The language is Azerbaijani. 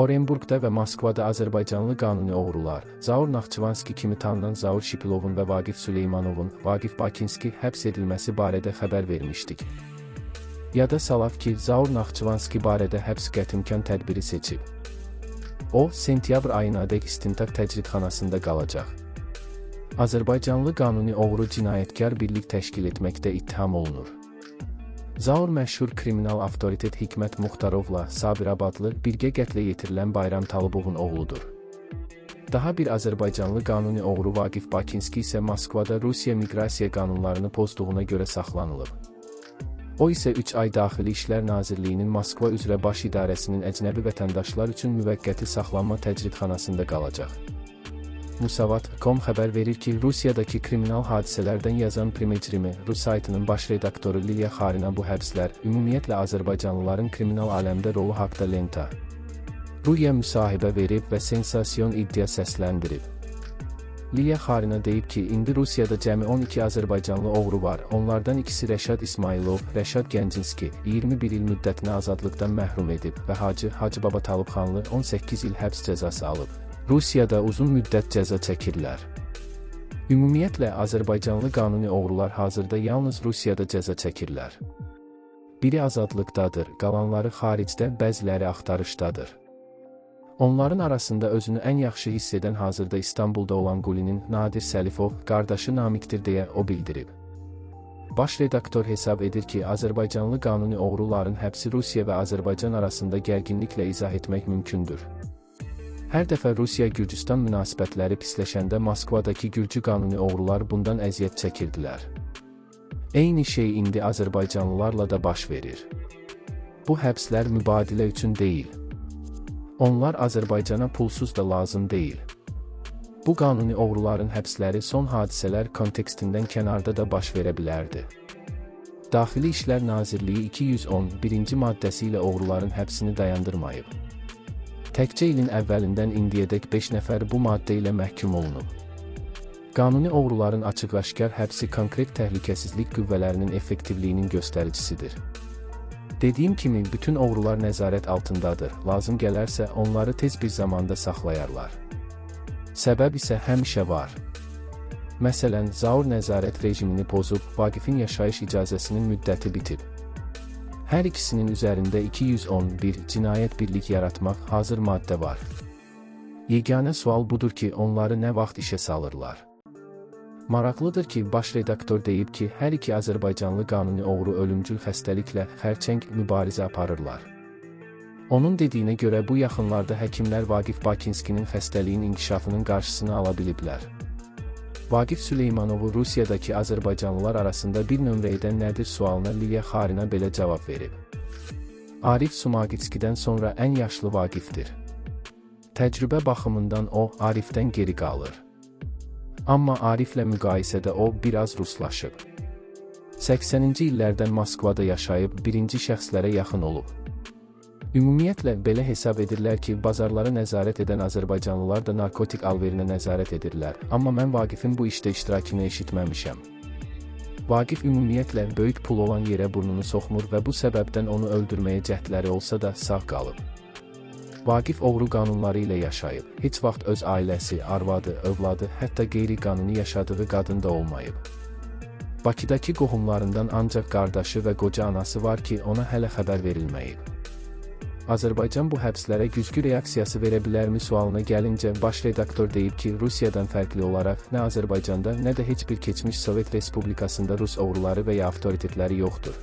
Orenburqda və Moskvada azərbaycanlı qanuni oğrular, Zaur Naxçıvanski kimi tanınan Zaur Şipilovun və Vaqif Süleymanovun, Vaqif Bakinski həbs edilməsi barədə xəbər vermişdik. Yada salaq ki, Zaur Naxçıvanski barədə həbs qətimkan tədbiri seçib. O, sentyabr ayınadək istintaq təcridxanasında qalacaq. Azərbaycanlı qanuni oğru cinayətkar birlik təşkil etməkdə ittiham olunur. Zaur məşhur kriminal avtoritet Hikmət Muxtarovla Sabirabadlı birgə qətlə yetirilən Bayram Talıbovun oğludur. Daha bir azərbaycanlı qanuni oğru Vaqif Bakinski isə Moskvada Rusiya miqrasiya qanunlarını pozduğuna görə saxlanılıb. O isə 3 ay Daxili İşlər Nazirliyinin Moskva üzrə baş idarəsinin əcnəbi vətəndaşlar üçün müvəqqəti saxlanma təcridxanasında qalacaq. Musavat.com xəbər verir ki, Rusiyadakı kriminal hadisələrdən yazan Primecrimi Rus saytının baş redaktoru Liliya Xarina bu həbslər, ümumiyyətlə Azərbaycanlıların kriminal aləmdə rolu haqda Lenta. Ruya müsahibə verib və sensasiyon iddia səsləndirib. Liliya Xarina deyib ki, indi Rusiyada cəmi 12 azərbaycanlı oğru var, onlardan ikisi Rəşad İsmailov, Rəşad Gəncinski 21 il müddətinə azadlıqdan məhrum edib və Hacı Baba Talıbxanlı 18 il həbs cəzası alıb. Rusiyada uzun müddət cəza çəkirlər. Ümumiyyətlə, azərbaycanlı qanuni oğrular hazırda yalnız Rusiyada cəza çəkirlər. Biri azadlıqdadır, qalanları xaricdə, bəziləri axtarışdadır. Onların arasında özünü ən yaxşı hiss edən hazırda İstanbulda olan Qulinin Nadir Səlifov, qardaşı Namiqdir deyə o bildirib. Baş redaktor hesab edir ki, azərbaycanlı qanuni oğruların həbsi Rusiya və Azərbaycan arasında gərginliklə izah etmək mümkündür. Hər dəfə Rusiya-Gürcüstan münasibətləri pisləşəndə Moskvadakı gürcü qanuni oğrular bundan əziyyət çəkirdilər. Eyni şey indi azərbaycanlılarla da baş verir. Bu həbslər mübadilə üçün deyil. Onlar Azərbaycana pulsuz da lazım deyil. Bu qanuni oğruların həbsləri son hadisələr kontekstindən kənarda da baş verə bilərdi. Daxili İşlər Nazirliyi 211-ci maddəsi ilə oğruların həbsini dayandırmayıb. Təkcə ilin əvvəlindən indiyədək 5 nəfər bu maddə ilə məhkum olunub. Qanuni oğruların açıq-aşkar həbsi konkret təhlükəsizlik qüvvələrinin effektivliyinin göstəricisidir. Dediyim kimi, bütün oğrular nəzarət altındadır, lazım gələrsə onları tez bir zamanda saxlayarlar. Səbəb isə həmişə var. Məsələn, Zaur nəzarət rejimini pozub, Vaqifin yaşayış icazəsinin müddəti bitib. Hər ikisinin üzərində 211 cinayət birlik yaratmaq hazır maddə var. Yeganə sual budur ki, onları nə vaxt işə salırlar. Maraqlıdır ki, baş redaktor deyib ki, hər iki azərbaycanlı qanuni oğru ölümcül xəstəliklə xərçəng mübarizə aparırlar. Onun dediyinə görə bu yaxınlarda həkimlər Vaqif Bakinskinin xəstəliyin inkişafının qarşısını ala biliblər. Vaqif Süleymanovu Rusiyadakı azərbaycanlılar arasında bir nömrə edən nədir sualına Liliya Xarina belə cavab verib. Arif Sumaqitskidən sonra ən yaşlı Vaqifdir. Təcrübə baxımından o, Arifdən geri qalır. Amma Ariflə müqayisədə o, biraz ruslaşıb. 80-ci illərdən Moskvada yaşayıb, birinci şəxslərə yaxın olub. Ümumiyyətlə, belə hesab edirlər ki, bazarlara nəzarət edən azərbaycanlılar da narkotik alverinə nəzarət edirlər, amma mən Vaqifin bu işdə iştirakını eşitməmişəm. Vaqif ümumiyyətlə böyük pul olan yerə burnunu soxmur və bu səbəbdən onu öldürməyə cəhdləri olsa da sağ qalıb. Vaqif oğru qanunları ilə yaşayıb, heç vaxt öz ailəsi, arvadı, övladı, hətta qeyri-qanuni yaşadığı qadın da olmayıb. Bakıdakı qohumlarından ancaq qardaşı və qoca anası var ki, ona hələ xəbər verilməyib. Azərbaycan bu həbslərə güzgü reaksiyası verə bilərmi sualına gəlincə, baş redaktor deyib ki, Rusiyadan fərqli olaraq nə Azərbaycanda, nə də heç bir keçmiş Sovet Respublikasında Rus oğruları və ya avtoritetləri yoxdur.